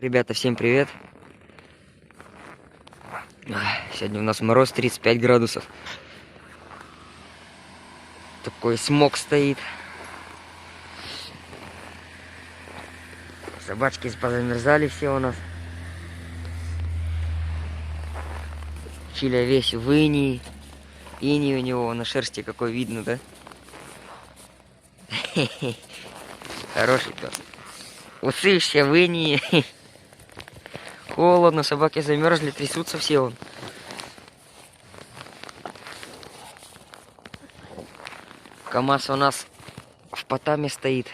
Ребята, всем привет! Сегодня у нас мороз 35 градусов. Такой смог стоит. Собачки позамерзали все у нас. Чиля весь в инии. Иней у него на шерсти какой видно, да? Хороший пес. Усы все в инии. Холодно, собаки замерзли, трясутся все вон. КамАЗ у нас в Потаме стоит.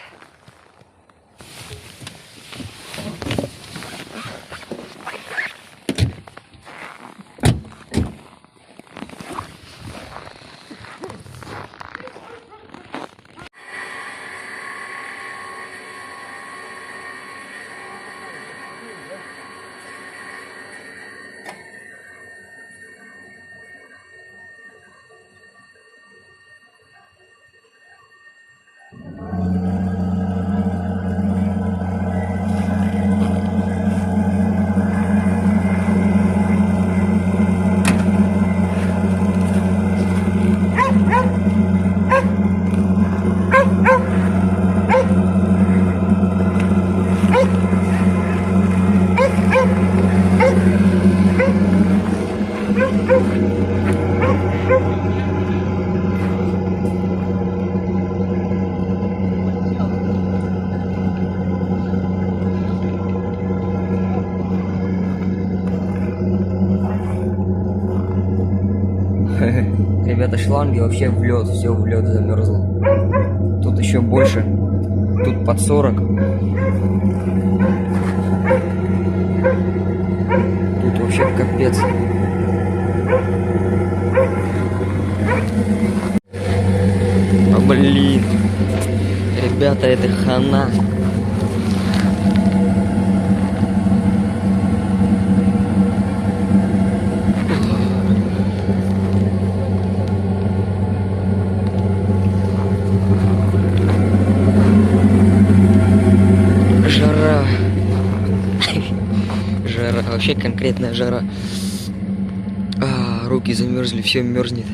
Ребята, шланги вообще в лед, все в лед замерзло. Тут еще больше. Тут под 40. Тут вообще капец. А блин. Ребята, это хана. Жара. Жара. Вообще конкретная жара. Руки замерзли, все мерзнет.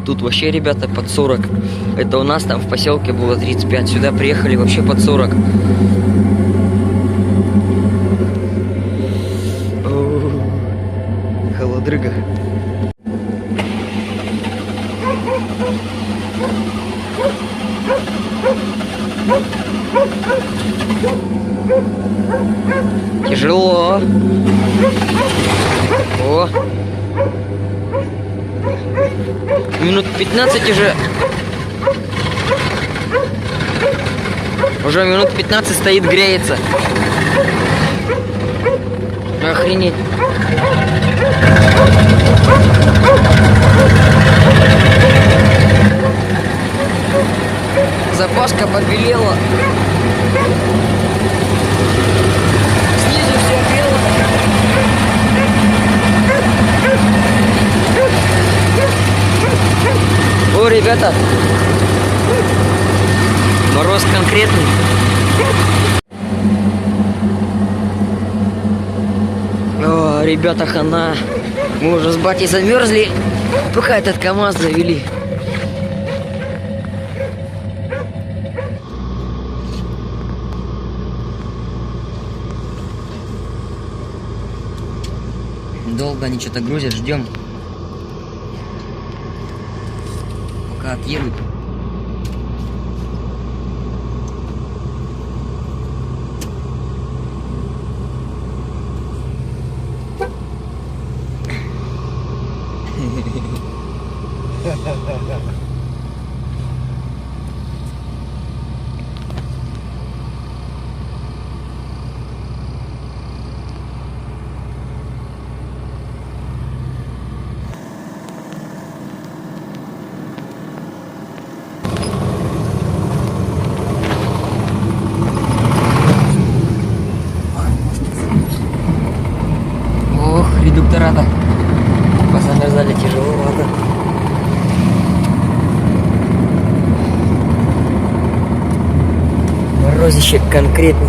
Тут вообще, ребята, под 40. Это у нас там в поселке было 35. Сюда приехали вообще под 40. Холодрыга. Тяжело. О. Минут 15 уже. Уже минут 15 стоит, греется. Охренеть. Запаска побелела. Снизу все бело. О, ребята, мороз конкретный. О, ребята, хана. Мы уже с батей замерзли, пока этот КамАЗ завели. Долго они что-то грузят, ждем, пока отъедут. Редуктора-то позамерзали, тяжеловато. Морозище конкретный.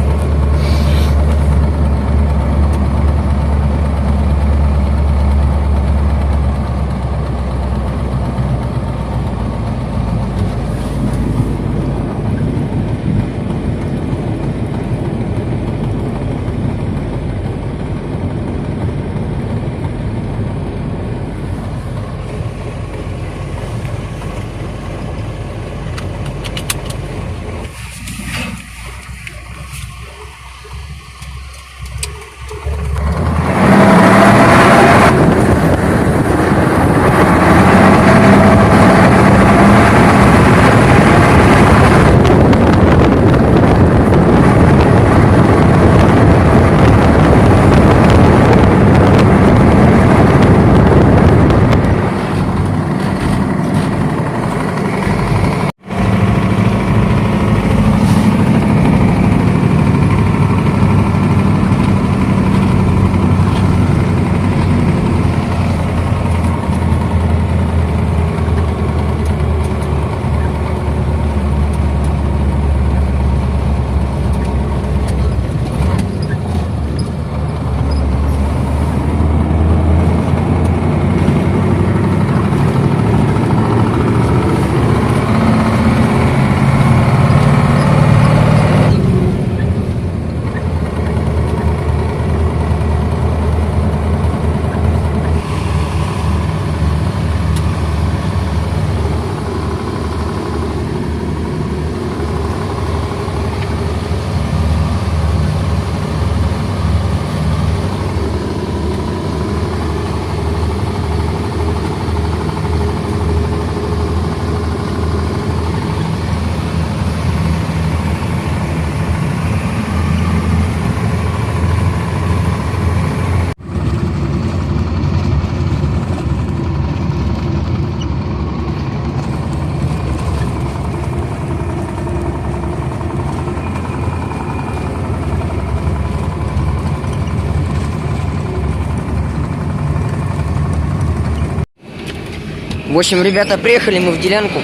В общем, ребята, приехали мы в делянку.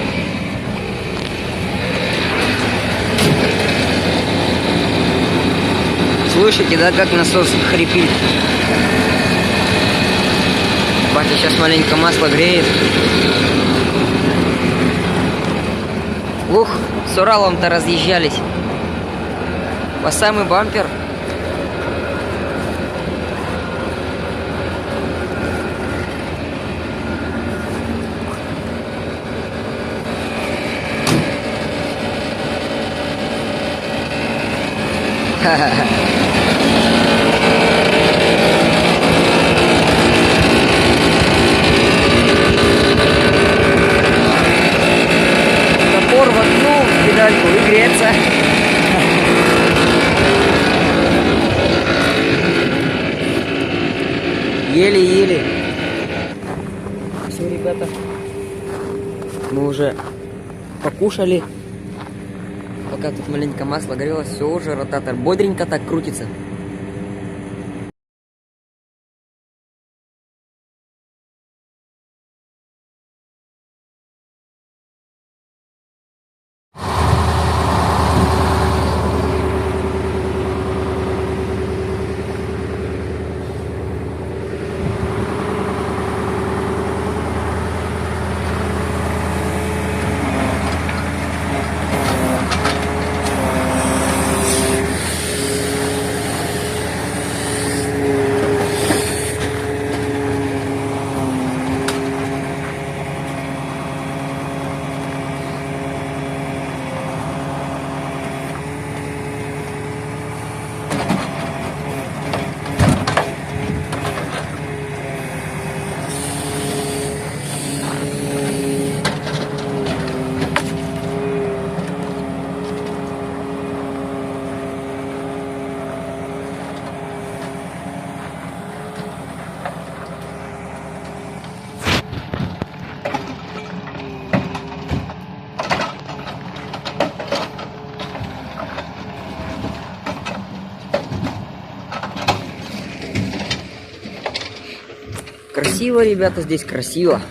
Слышите, да, как насос хрипит? Батя сейчас маленько масло греет. Ух, с Уралом-то разъезжались. По самый бампер. Ха-ха-ха. Топор воткнул в педальку и греется. Еле-еле. Все, ребята, мы уже покушали. Пока тут маленько масло грелось, все уже ротатор бодренько так крутится. Красиво, ребята, здесь красиво.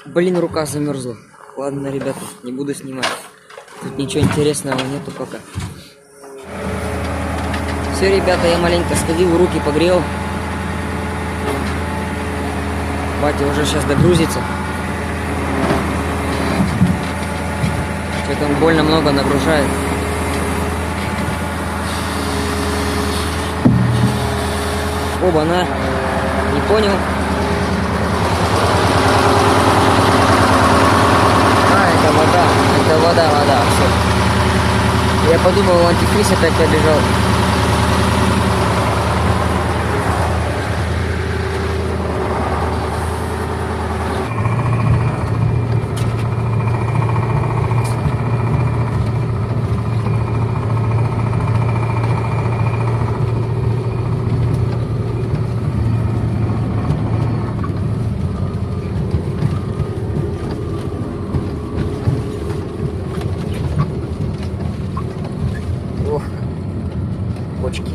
Блин, рука замерзла. Ладно, ребята, не буду снимать. Тут ничего интересного нету пока. Все, ребята, я маленько сходил, руки погрел. Батя уже сейчас догрузится. Что-то он больно много нагружает. Оба-на, не понял. Это вода, все. Я подумал, антифриз опять побежал. Почки.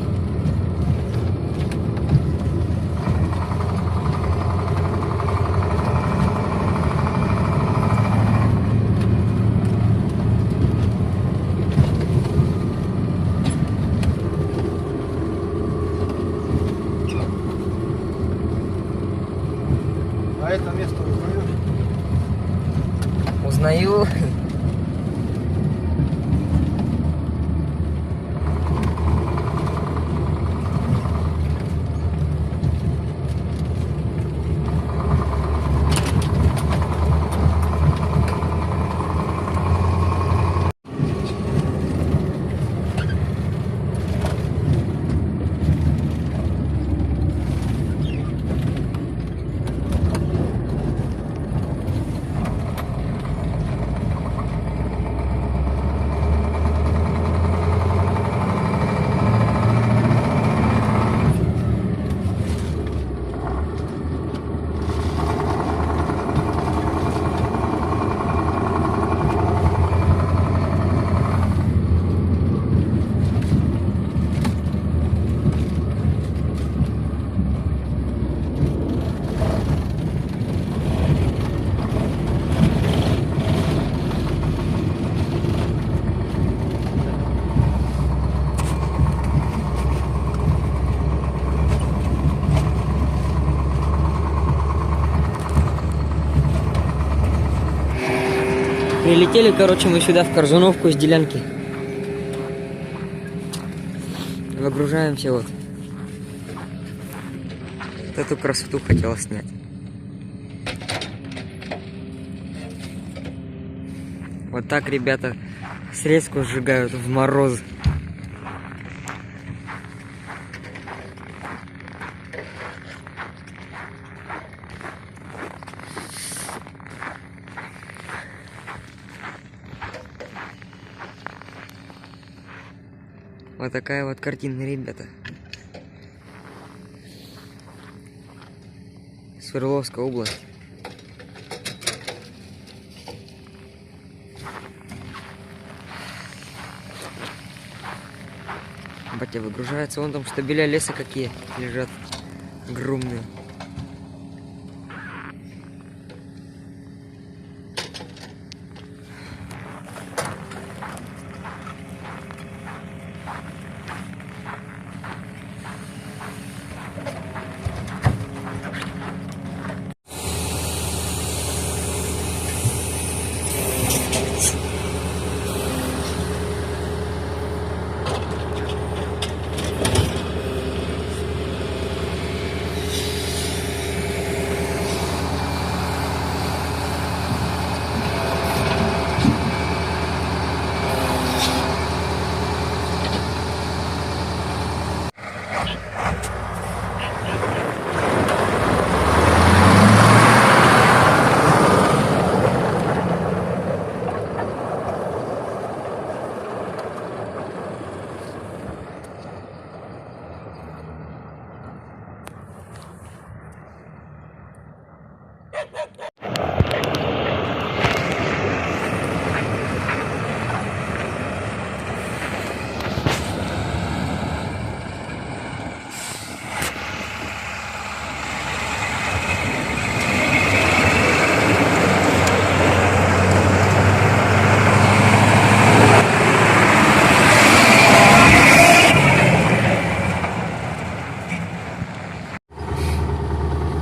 А это место узнаешь? Узнаю. Прилетели, короче, мы сюда в Корзуновку из Делянки. Выгружаемся вот. Вот эту красоту хотела снять. Вот так ребята срезку сжигают в мороз. Вот такая вот картина, ребята. Свердловская область. Батя выгружается. Вон там штабеля леса какие лежат. Огромные.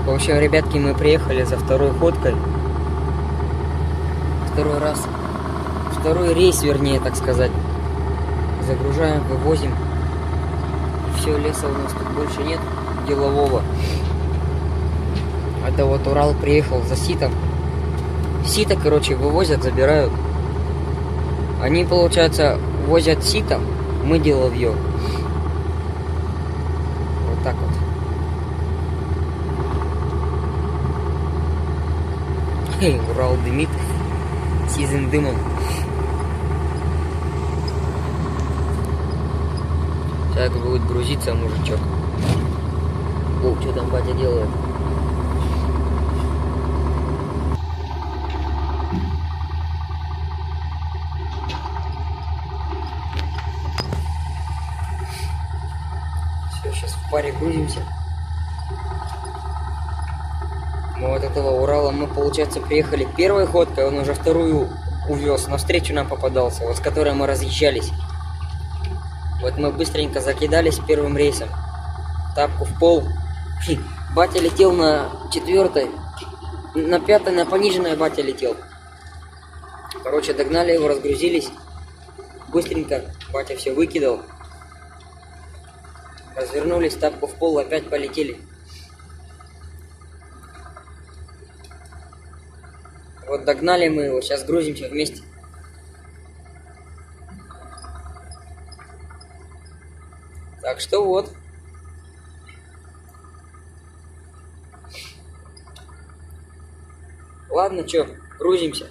В общем, ребятки, мы приехали за второй ходкой. Второй раз. Второй рейс, вернее, так сказать. Загружаем, вывозим. Все, леса у нас тут больше нет. Делового. Это вот Урал приехал за ситом. Сито, короче, вывозят, забирают. Они, получается, возят сито, мы деловье. Вот так вот. Урал дымит сизым дымом. Так будет грузиться мужичок. О, что там батя делает? Все, сейчас в паре грузимся. Мы вот этого Урала, мы, получается, приехали первой ходкой, он уже вторую увез, навстречу нам попадался, вот с которой мы разъезжались. Вот мы быстренько закидались первым рейсом. Тапку в пол. Батя летел на 4-й, на 5-й, на пониженной батя летел. Короче, догнали его, разгрузились. Быстренько батя все выкидал. Развернулись, тапку в пол, опять полетели. Вот догнали мы его, сейчас грузимся вместе. Так что вот. Ладно, чё, грузимся.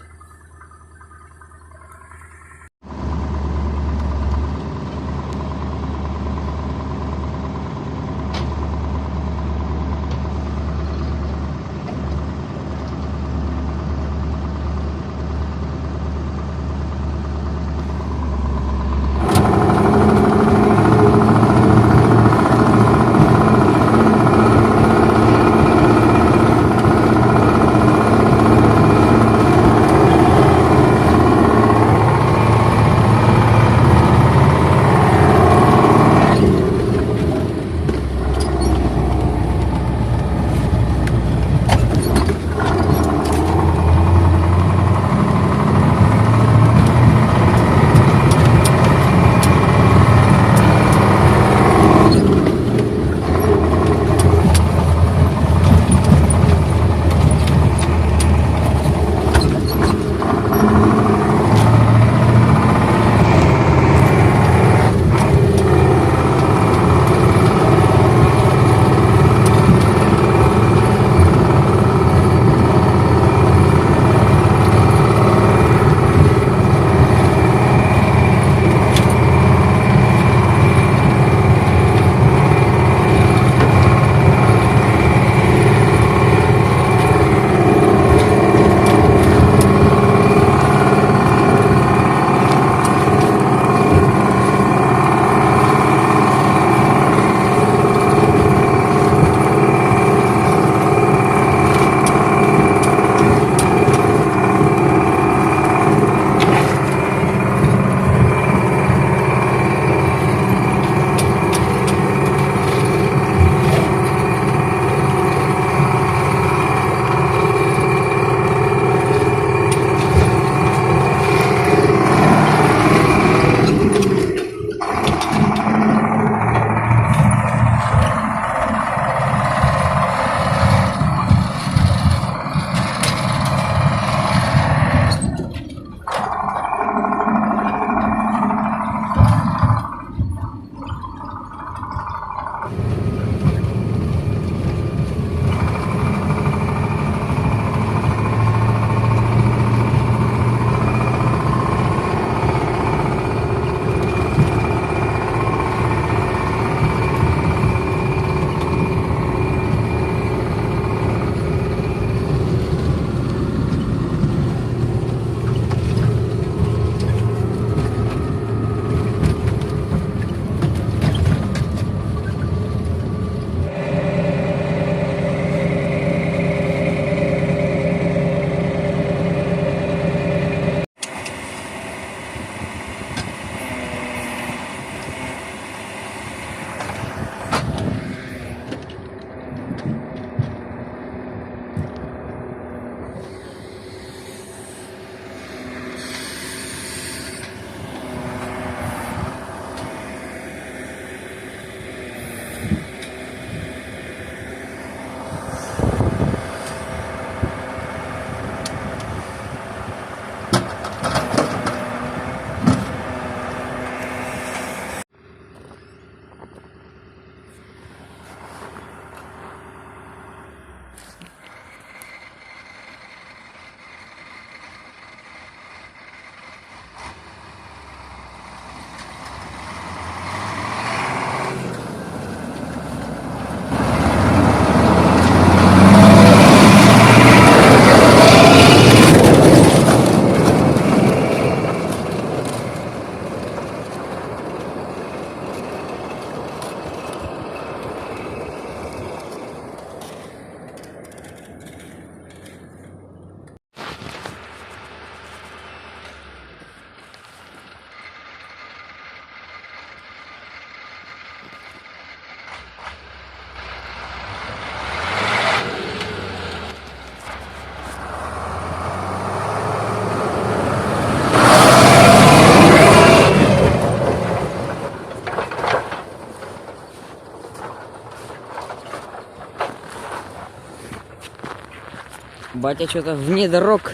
Батя что-то вне дорог.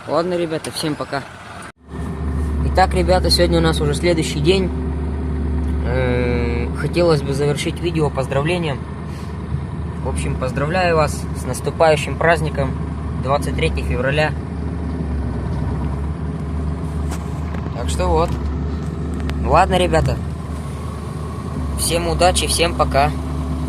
Ладно, ребята, всем пока. Итак, ребята, сегодня у нас уже следующий день. Хотелось бы завершить видео поздравлением. В общем, поздравляю вас с наступающим праздником 23 февраля. Так что вот. Ладно, ребята. Всем удачи, всем пока.